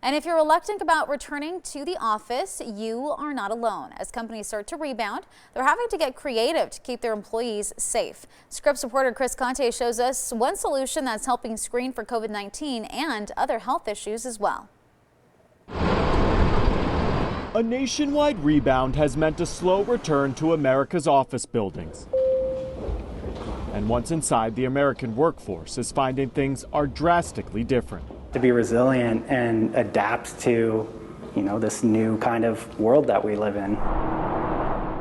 And if you're reluctant about returning to the office, you are not alone. As companies start to rebound, they're having to get creative to keep their employees safe. Scripps reporter Chris Conte shows us one solution that's helping screen for COVID-19 and other health issues as well. A nationwide rebound has meant a slow return to America's office buildings. And once inside, the American workforce is finding things are drastically different. To be resilient and adapt to, this new kind of world that we live in.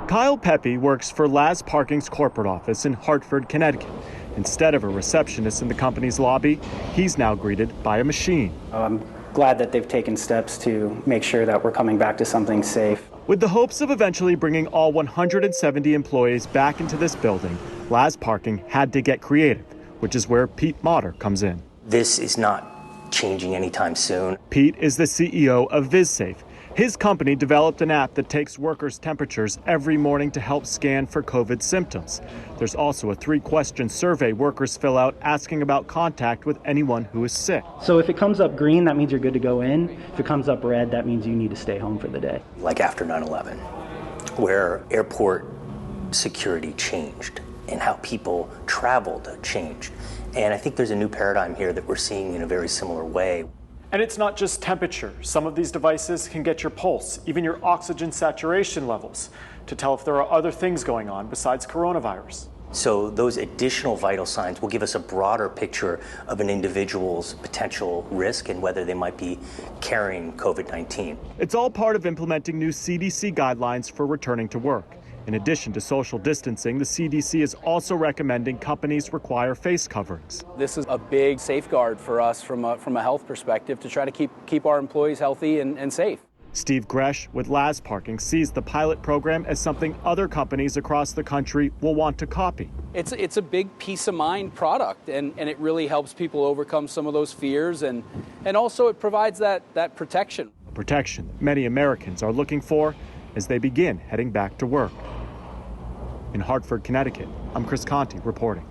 Kyle Pepe works for Laz Parking's corporate office in Hartford, Connecticut. Instead of a receptionist in the company's lobby, he's now greeted by a machine. I'm glad that they've taken steps to make sure that we're coming back to something safe. With the hopes of eventually bringing all 170 employees back into this building, Laz Parking had to get creative, which is where Pete Motter comes in. This is not changing anytime soon. Pete is the CEO of VizSafe. His company developed an app that takes workers' temperatures every morning to help scan for COVID symptoms. There's also a 3-question survey workers fill out asking about contact with anyone who is sick. So if it comes up green, that means you're good to go in. If it comes up red, that means you need to stay home for the day. Like after 9/11, where airport security changed and how people traveled changed. And I think there's a new paradigm here that we're seeing in a very similar way. And it's not just temperature. Some of these devices can get your pulse, even your oxygen saturation levels, to tell if there are other things going on besides coronavirus. So those additional vital signs will give us a broader picture of an individual's potential risk and whether they might be carrying COVID-19. It's all part of implementing new CDC guidelines for returning to work. In addition to social distancing, the CDC is also recommending companies require face coverings. This is a big safeguard for us from a health perspective to try to keep our employees healthy and safe. Steve Gresh with Laz Parking sees the pilot program as something other companies across the country will want to copy. It's a big peace of mind product, and it really helps people overcome some of those fears, and also it provides that protection. Protection that many Americans are looking for as they begin heading back to work. In Hartford, Connecticut, I'm Chris Conte reporting.